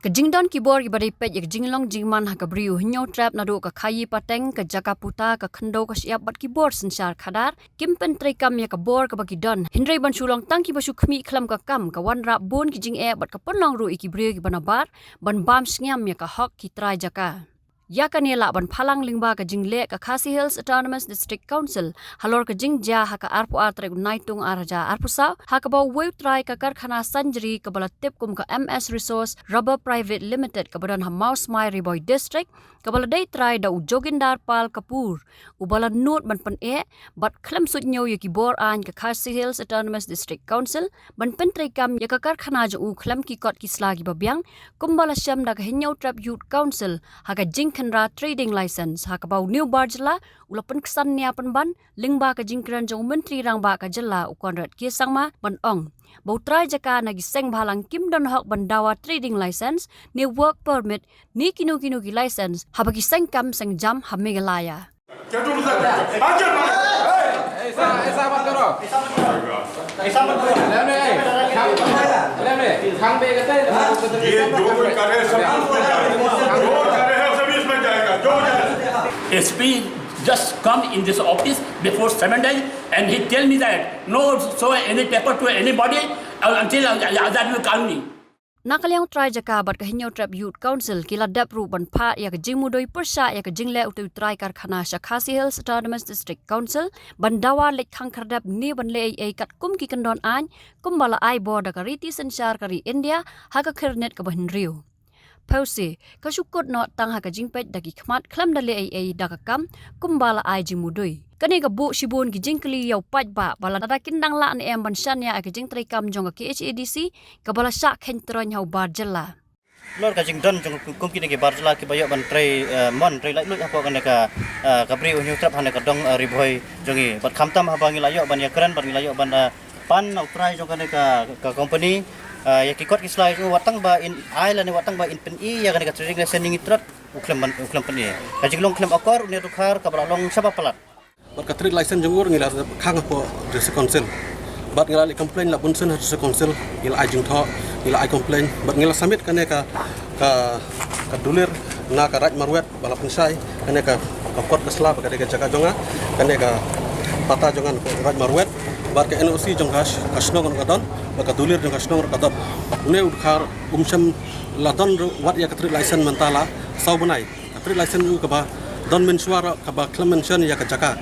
Kejingdon kibor ibadai pet ya kejinglong jingman hakabriu hinyo trap nado ka kayi pateng ke jakaputa ke kendo ka siap bat kibor sensar khadar kimpen trekam ya kabor ka bagidon hindrai ban sulong tangki basu khmi khlam ka kam ka wanra bon kijing e bat ka ponlong ru ikibriu ki banabar ban bam sngam ya ka hok ki trai jaka ya kanela ban phalang lingba ka jingle ka Khasi Hills Autonomous District Council halor ka jingja ha ka arpu artrek naitung araja arpusa ha ka baw weu try ka karkhana sanjri ka bala tip kum ka MS Resource Rubber Private Limited ka badan ha Maus Mai Riboy District ka bala dai try da Jogindar Pal Kapur ubala not ban pen e bat khlem sut nyo ya ki bor an ka Khasi Hills Autonomous District Council ban pen trai kam ya ka karkhana jo u khlem ki kot ki slagi babyang kumbala syam da ka hinyo trap youth council ha ka jing Kendra trading license hakabau new barjla ulapan kesan nia penban lingba ka jingkran jong menteri rangba ka jela ukonrat kisangma ban ong bautrai jaka nagi seng bhalang kim don hok bandawa trading license ni work permit ni kinu ki license habagi seng kam seng jam hamegalaya SP just come in this office before 7 days and he tell me that no show any paper to anybody until Azad will call me. Nakaliang try jaka bat kahinyo trap youth council kila dap ru ban pha ya ka jingmudoi persa ya ka jingle utu try karkhana sha Khasi Hills Autonomous District Council bandawa lek khang khardap ni ban le ai kat kum ki kandon an kum bala ai border ka riti sensar kari India ha ka khirnet ka ban riu Pause kasukot no tang ha ka jingpet dagi khmat khlam dale ai daga kam kumbala ai jimudoi kani ka bu shibun ki jingkli yau pat ba bala da kindang la an em ban shan ya ka jing trai kam jong ka KHADC ka bala sha khen tron hau bar jalla lor ka jingdon jong kum ki ke bar jalla ki bayo ban trai mon trai lai lut apo kan ka kabri unyu trap han ka dong riboy jongi bat khamtam ha bangi layo ban ya kran ban layo ban pan au trai jong kan ka company ya kikot kislai tu watang ba in island watang ba in pen I ya kan ka trading license ni trat uklam pen I ka jinglong klem akor ni tukhar ka balong saba palat ka trade license jongor ngila khang po desa council bat ngila complain la bunsen desa council ngila ajing tho ngila ai complain bat ngila submit kan ka dulir na ka raj marwet bala pensai kan ka kot kesla ka jaga jonga kan ka pata jongan raj marwet bat ka NOC jong kasnong ka don ka dulir jong kasnong ka don une ukhar umsham la don wat ya ka trade license mentala sau banai ka trade license u ka ba don mensuara ka ba clemention ya ka jaka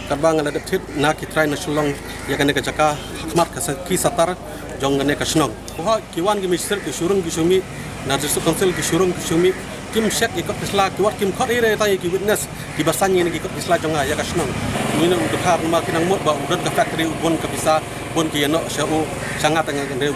ka ba ngala tit na ki try na sulong ya ka jaka khmat ka ki satar jong ne kasnong ha kiwan gi mister ki shurung gi shumi na jesu council gi shurung gi shumi kim shek ikot isla ki wat kim khot ire ta ki witness ki basanyi ni ikot isla jonga ya kasnong ni na ukhar ma kinang mot ba udat ka factory ubon ka bisa bon ki no shau sangat dengan de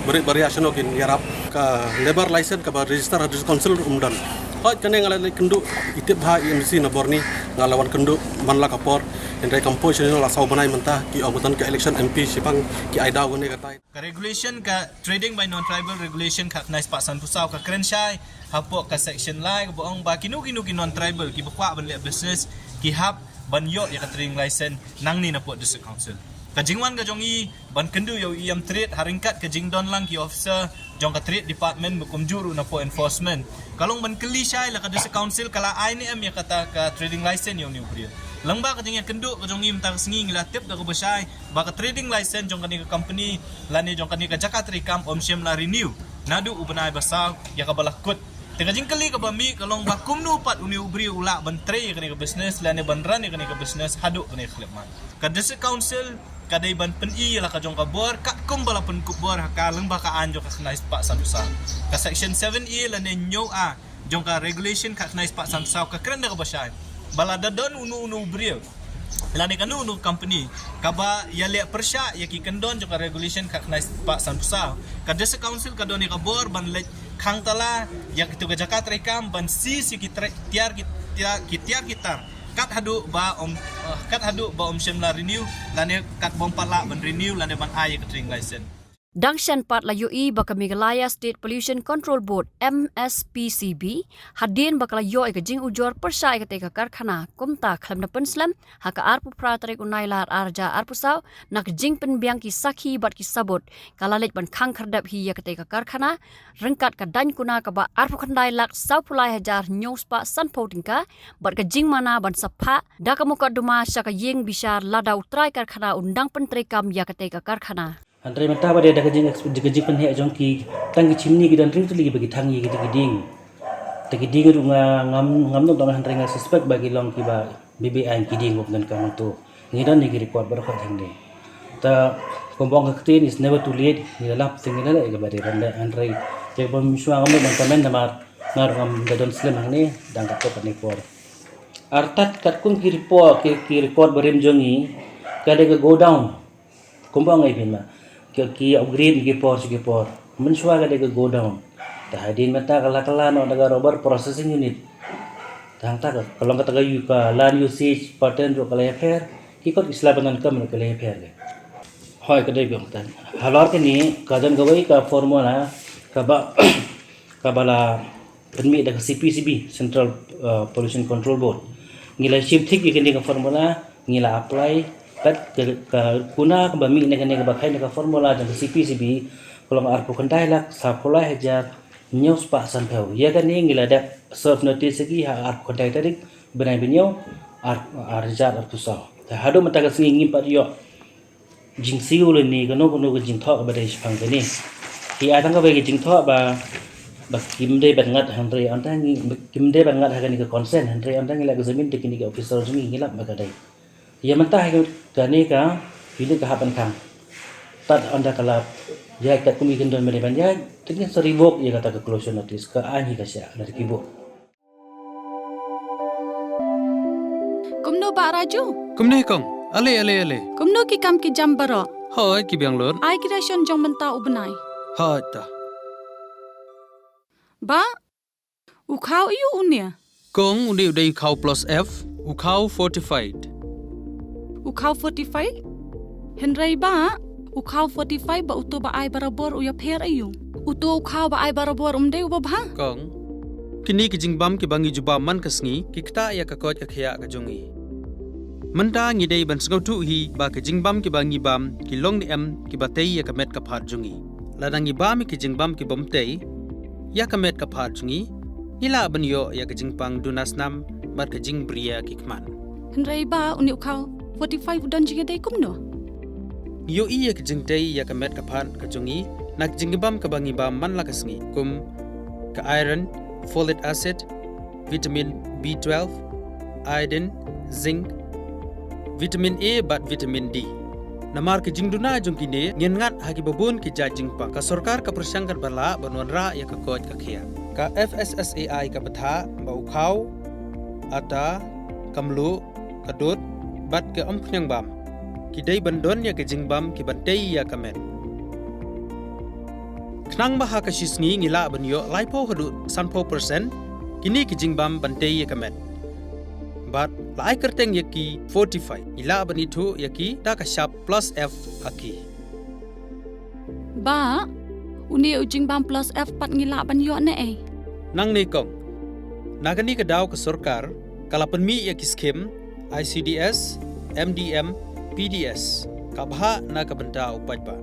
beri variation kin yarap ka labor license ka ba register hadis council umdan hot kane ngala kendu itip ha IMC na borni ngalawan kendu manla kapor endai composition la sau banai mentah ki obutan ke election MP sipang ki aida gone katai ka regulation ka trading by non tribal regulation ka nice pasan pusau ka krenshai hapo ka section lai ka boong ba kinu ki non tribal ki bakwa ban le business ki hab ban yo ya ka trading license nang ni na po district council ka jingwan ka jongi ban kendu yo iam trade haringkat ka jingdon lang ki officer jong ka trade department bukum juru na po enforcement kalong ban keli syai la ka district council kala ai ni am ya kata ka trading license yo ni ubri lang ba ka jing kendu ka jongi mta singi ngila tip ka basai ba ka trading license jong ka ni ka company lani jong ka ni ka jakat rikam omshem la renew nadu ubanai basaw ya ka balakut tega jingkali ka bami kalong bakum nu pat uni ubri ula ban tray ka ni ka business lani ban ran ka ni ka business hadu ka ni khlepman ka district council kadai ban pen I la ka jong ka bor ka kum bala pen ku bor ka lang ba ka anjo ka nice pa sandusa ka section 7E la ne nyo a jong ka regulation ka nice pa sandusa ka kren ka basay bala dadon unu ubri la ne kanu unu company ka ba yale persya ya ki kendon jong ka regulation ka nice pa sandusa ka district council ka doni ka bor ban le khang tala ya kitu ka jakat rekam ban si ki tiar kitar kat hadu ba om shem la renew lane kat bom pala ban renew lane ban ai ka trading license Dangshan pat la UI baka Meghalaya State Pollution Control Board MSPCB hadin baka la yo jing ujor persya ke teka karkhana kumta khlam na penslam haka arpu pratarek unailar arja arpusau nak jing penbiang ki sakhi bat ki sabot kalalet ban khang khardap hi ya ke teka karkhana rengkat ka dan kuna ka ba arpu khandai lak saupulai hajar news pa sanpo tingka bat ka jing mana ban sapha da ka muka duma syaka yeng bishar ladau trai karkhana undang pentrekam ya ke teka karkhana Antara mata pada ada kejing penhek jongki tangki chimni gidan ring tu lagi bagi tangi giding itu ngam dong antara ngal suspek bagi long kiba BBI giding bukan kamu tu ngidan ni report berkat hingde ta kombong ketin is never too late ni lap tinggal le bari randa antara je bom suang ngam bang komen namar ngam gadon slim hang ni dang kat ko por artat kat kun ki report berem jongi kada go down kombong ai bin ki upgrade ki por mensuah kada go down tahadin mata kala no daga rubber processing unit tang ta kalau kata yu ka land usage pattern ro kala affair ki kot islabanan kam kala affair le hoy kada biang tan halor ke ni kajan gawai ka formula ka bala permit daga CPCB Central Pollution Control Board ngila ship thik ikini ka formula ngila apply kat kuna ka bami ne ka bakai ne ka formula dan CPCB kalau arpu kendai lak sapulai hajar news pa sanpau ya kan ni ngila da serve notice ki ha arpu kendai tadi benai binyo arjar arpu sa ta hado mata ka singi pat yo jing siu le ni kono ka jing thok ba dai phang ni ki atang ka ba jing thok ba kim dei bangat handre antang kim dei bangat ha ni ka consent handre antang ngila ka zamin teknik officer jing ngila ba ka dai ya mentah kani ka pilih ke hapan kang tad anda kala ya kat kumi gendon mere banja dengan seribok ya kata ke closure notice ke ani ka sya dari kibo kumno ba raju kumne kong ale kumno ki kam ki jam baro hoy ki biang lor ai creation jong menta ubnai ha ta ba ukhau yu unia kong undi udai khau plus f ukhau fortified ukhau 45 henrai ba ukhau 45 ba uto ba ai barabor uya pher ayu uto ukhau ba ai barabor umde uba bha kong kini ki jingbam ki bangi juba man kasngi ki kta ya ka kot akhya ka jongi manta ngi dei ban sngau tu hi ba ki jingbam ki bangi bam ki long ni em ki batei ya ka met ka phat jongi ladangi bam ki jingbam ki bomtei ya ka met ka phat jongi ila banyo ya ka jingpang dunasnam bar ka jingbria ki kman henrai ba uni ukhau 45 dan jiga dai kumno yo iya ke jingtei ya ka met ka phan ka jongi nak jingbam ka bangi bam man la kasngi kum ka iron folic acid vitamin B12 iodine zinc vitamin A bat vitamin D namar ke jingduna jongkine ngengat hagi babun ki jajingpa ka sarkar ka persangkat bala banwanra ya ka koj ka khia ka FSSAI ka batha ba ukhau ata kamlu kadut bat ke ompnyang bam ki dei bandon ya ke jingbam ki bantei ya kamet knang ba ha ka shisngi ngila banyo laipo hadu sanpo percent kini ki jingbam bantei ya kamet bat lai kerteng ya ki 45 ila bani thu ya ki ta ka sharp plus f haki ba uni ujing bam plus f pat ngila banyo ne ai nang ne kong nagani ka daw ka sarkar kala penmi ya ki skem ICDS, MDM, PDS, kabha na kabenta upajba.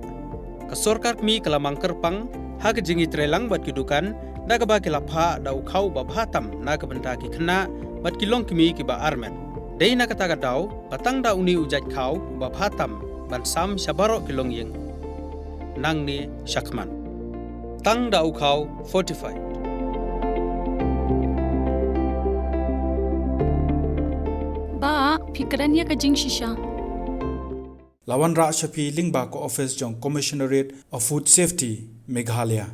Kasorkar mi kalamang kerpang, ha kejingi trelang bat kidukan, da kaba kilapha da ukhau babhatam na kabenta ki khna bat kilong kimi ki ba armen. Dei na kata daw, patang da uni ujat khau babhatam ban sam shabaro kilong yeng. Nang ni shakman. Tang da ukhau 45. ba fikrannya ka jing shisha Lawan Ra Shafi Lingba ko office jong Commissionerate of Food Safety Meghalaya